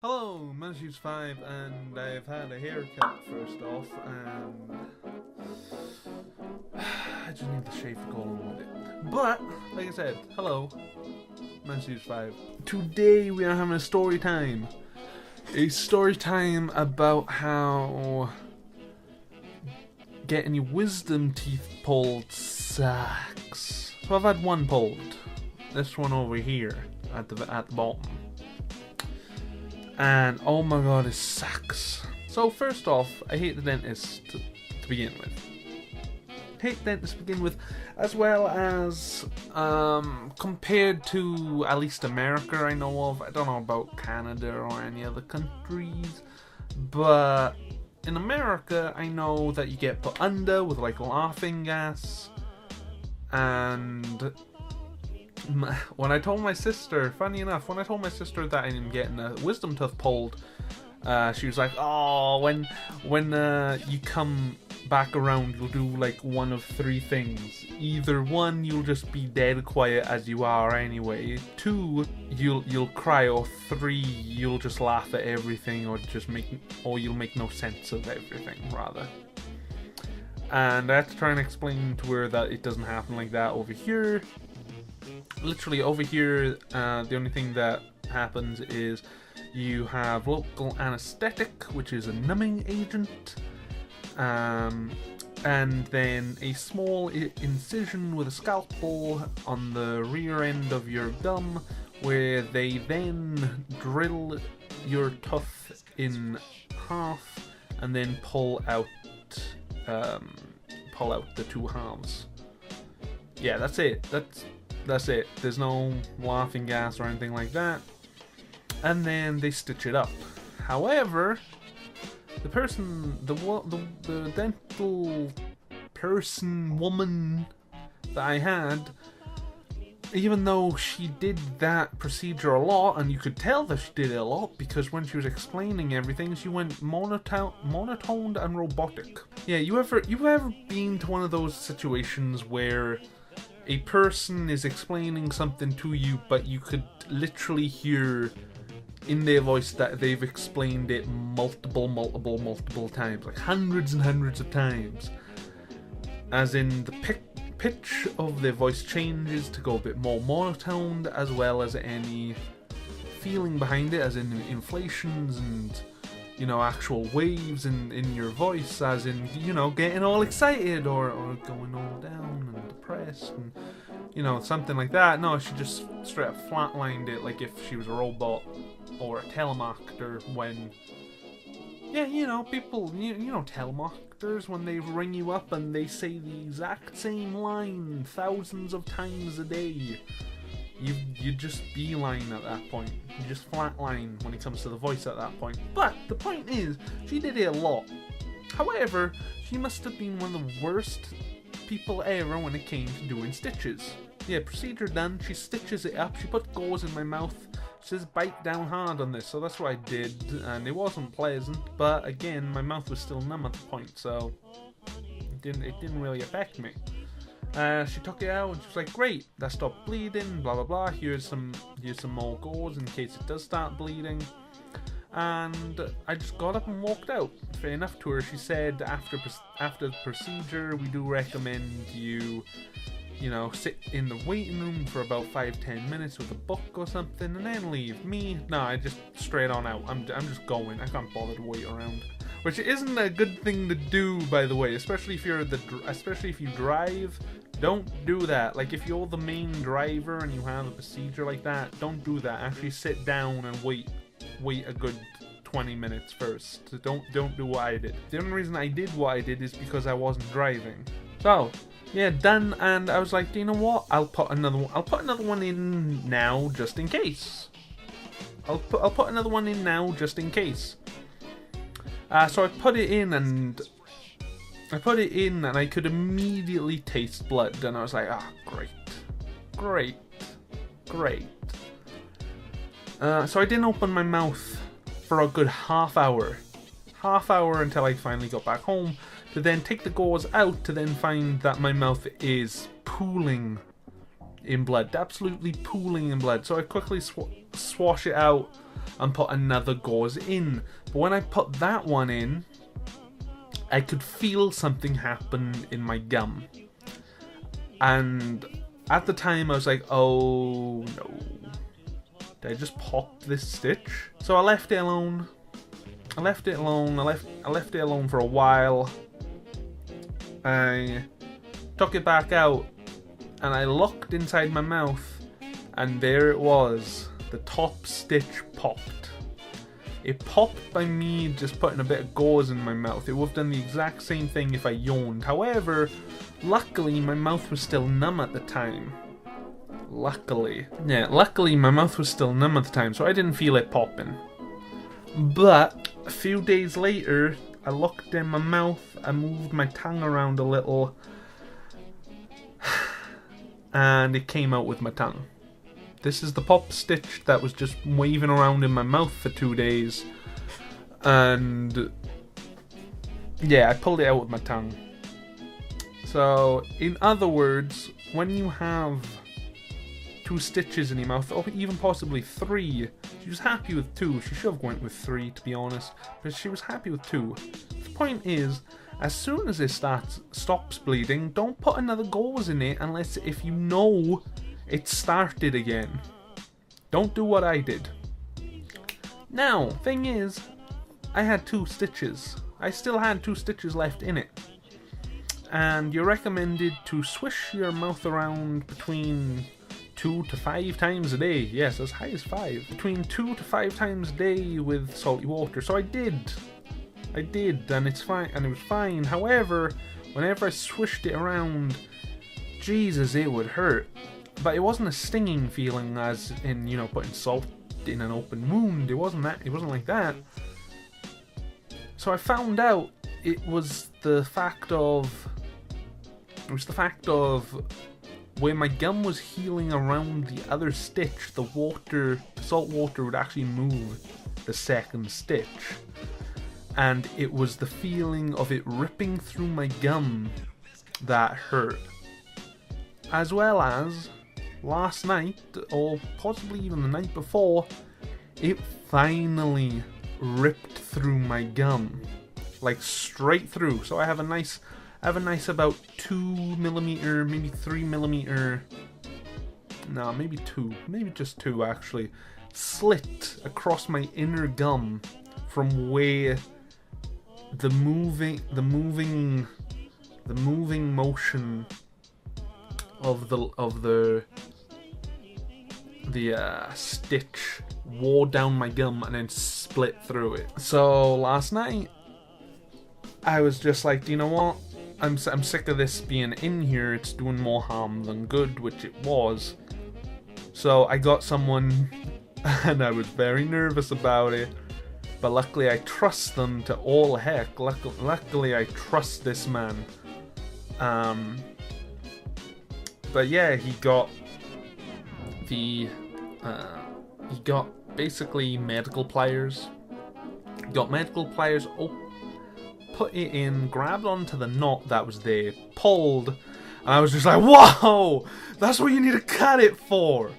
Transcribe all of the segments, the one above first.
Hello, my name's Hughes 5 and I've had a haircut first off and I just need to shave to go along with it. But, like I said, hello, my name's Hughes 5. Today we are having a story time. A story time about how getting your wisdom teeth pulled sucks. So I've had one pulled. This one over here at the bottom. And oh my god, it sucks. So first off, I hate the dentist to begin with. Hate dentists to begin with, as well as compared to at least America I know of. I don't know about Canada or any other countries, but in America I know that you get put under with like laughing gas. And when I told my sister, funny enough, when I told my sister that I'm getting a wisdom tooth pulled, she was like, "Oh, when you come back around, you'll do like one of three things. Either one, you'll just be dead quiet as you are anyway. Two, you'll cry, or three, you'll just laugh at everything, or you'll make no sense of everything, rather." And I had to try and explain to her that it doesn't happen like that over here. Literally over here, the only thing that happens is you have local anesthetic, which is a numbing agent, and then a small incision with a scalpel on the rear end of your gum, where they then drill your tooth in half and then pull out the two halves. Yeah, that's it. That's it. There's no laughing gas or anything like that. And then they stitch it up. However, the dental woman that I had, even though she did that procedure a lot, and you could tell that she did it a lot because when she was explaining everything, she went monotoned and robotic. Yeah, you ever been to one of those situations where a person is explaining something to you, but you could literally hear in their voice that they've explained it multiple times, like hundreds and hundreds of times, as in the pitch of their voice changes to go a bit more monotoned, as well as any feeling behind it, as in inflations and, you know, actual waves in your voice, as in, you know, getting all excited or going all down and depressed and, you know, something like that. No, she just straight up flatlined it like if she was a robot or a telemarketer when, yeah, you know, people, you know telemarketers, when they ring you up and they say the exact same line thousands of times a day. You just beeline at that point. You just flatline when it comes to the voice at that point. But the point is, she did it a lot. However, she must have been one of the worst people ever when it came to doing stitches. Yeah, procedure done, she stitches it up, she put gauze in my mouth, she says bite down hard on this, so that's what I did, and it wasn't pleasant, but again, my mouth was still numb at the point, so it didn't really affect me. She took it out and she was like, "Great, that stopped bleeding, blah blah blah, here's some more gauze in case it does start bleeding." And I just got up and walked out. Fair enough to her. She said after the procedure, we do recommend you know, sit in the waiting room for about 5-10 minutes with a book or something and then leave. Me, no, I just straight on out. I'm just going. I can't bother to wait around. Which isn't a good thing to do, by the way, especially if you drive. Don't do that. Like, if you're the main driver and you have a procedure like that, don't do that. Actually sit down and wait a good 20 minutes first. Don't do what I did. The only reason I did what I did is because I wasn't driving. So, yeah, done, and I was like, you know what? I'll put another one in now just in case. I'll put another one in now just in case. So I put it in and I could immediately taste blood, and I was like, great. So I didn't open my mouth for a good half hour until I finally got back home, to then take the gauze out, to then find that my mouth is pooling in blood, absolutely pooling in blood. So I quickly swash it out and put another gauze in. But when I put that one in, I could feel something happen in my gum. And at the time I was like, oh no, did I just pop this stitch? So I left it alone. I left it alone for a while. I took it back out and I looked inside my mouth, and there it was. The top stitch popped. It popped by me just putting a bit of gauze in my mouth. It would have done the exact same thing if I yawned. However, luckily my mouth was still numb at the time. Luckily my mouth was still numb at the time, so I didn't feel it popping. But a few days later, I looked in my mouth, I moved my tongue around a little, and it came out with my tongue. This is the pop stitch that was just waving around in my mouth for 2 days. And yeah, I pulled it out with my tongue. So, in other words, when you have 2 stitches in your mouth, or even possibly 3, she was happy with 2. She should have went with 3, to be honest, but she was happy with 2. The point is, as soon as it stops bleeding, don't put another gauze in it unless if you know it started again. Don't do what I did. Now, thing is, I had 2 stitches. I still had 2 stitches left in it. And you're recommended to swish your mouth around between 2 to 5 times a day. Yes, as high as 5. Between 2 to 5 times a day with salty water. So I did, and it's fine, and it was fine. However, whenever I swished it around, Jesus, it would hurt. But it wasn't a stinging feeling, as in, you know, putting salt in an open wound. It wasn't like that. So I found out it was the fact of where my gum was healing around the other stitch. The salt water would actually move the second stitch, and it was the feeling of it ripping through my gum that hurt, as well as last night, or possibly even the night before, it finally ripped through my gum, like straight through. So I have a nice about 2mm, maybe 3mm, no, maybe just 2 actually, slit across my inner gum from where the moving motion of the stitch wore down my gum and then split through it. So last night I was just like, do you know what? I'm sick of this being in here. It's doing more harm than good, which it was. So I got someone, and I was very nervous about it. But luckily I trust them to all heck. Luckily I trust this man. But yeah, he got basically medical pliers. He got medical pliers, put it in, grabbed onto the knot that was there, pulled, and I was just like, whoa, that's what you need to cut it for.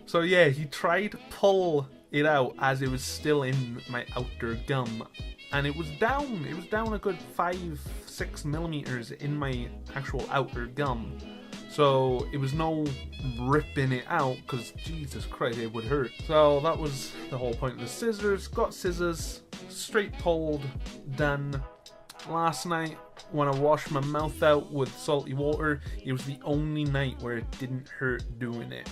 So yeah, he tried to pull it out as it was still in my outer gum, and it was down a good 5-6 millimeters in my actual outer gum. So it was no ripping it out, because Jesus Christ, it would hurt. So that was the whole point of the scissors. Got scissors, straight pulled, done. Last night, when I washed my mouth out with salty water, it was the only night where it didn't hurt doing it.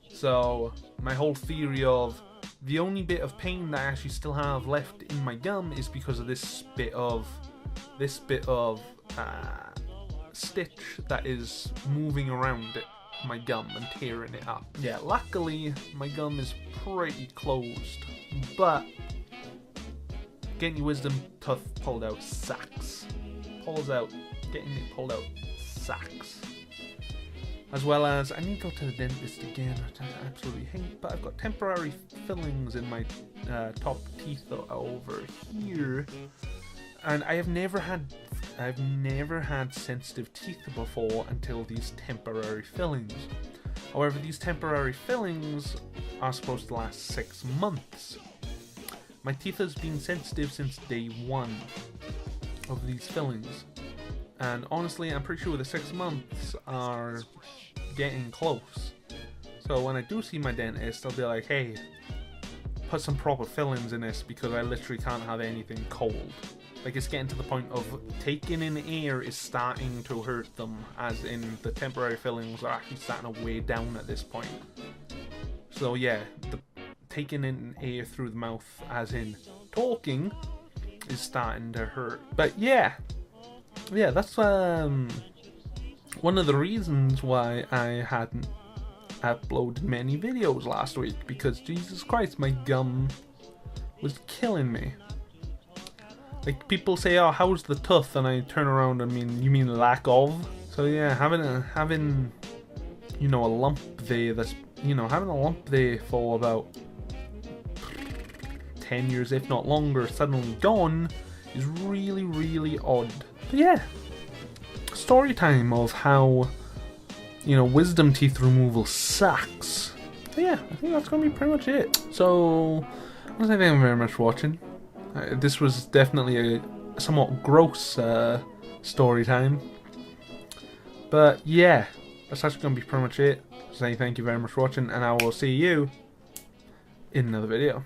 So my whole theory of the only bit of pain that I actually still have left in my gum is because of this bit of stitch that is moving around my gum and tearing it up. Yeah, luckily my gum is pretty closed, but getting your wisdom tooth pulled out sucks. Getting it pulled out sucks. As well as, I need to go to the dentist again, which I absolutely hate, but I've got temporary fillings in my top teeth over here, and I've never had sensitive teeth before until these temporary fillings. However, these temporary fillings are supposed to last 6 months. My teeth has been sensitive since day 1 of these fillings. And honestly, I'm pretty sure the 6 months are getting close. So when I do see my dentist, I'll be like, hey, put some proper fillings in this because I literally can't have anything cold. Like, it's getting to the point of taking in air is starting to hurt them, as in the temporary fillings are actually starting to weigh down at this point. So yeah, the taking in air through the mouth, as in talking, is starting to hurt. But yeah, that's one of the reasons why I hadn't uploaded many videos last week, because Jesus Christ, my gum was killing me. Like, people say, oh, how's the tooth? And I turn around and you mean lack of? So yeah, having you know, a lump there that's, you know, having a lump there for about 10 years, if not longer, suddenly gone is really, really odd. But yeah, story time of how, you know, wisdom teeth removal sucks. But yeah, I think that's gonna be pretty much it. So, I want to say thank you very much for watching. This was definitely a somewhat gross story time. But yeah, that's actually going to be pretty much it. So thank you very much for watching, and I will see you in another video.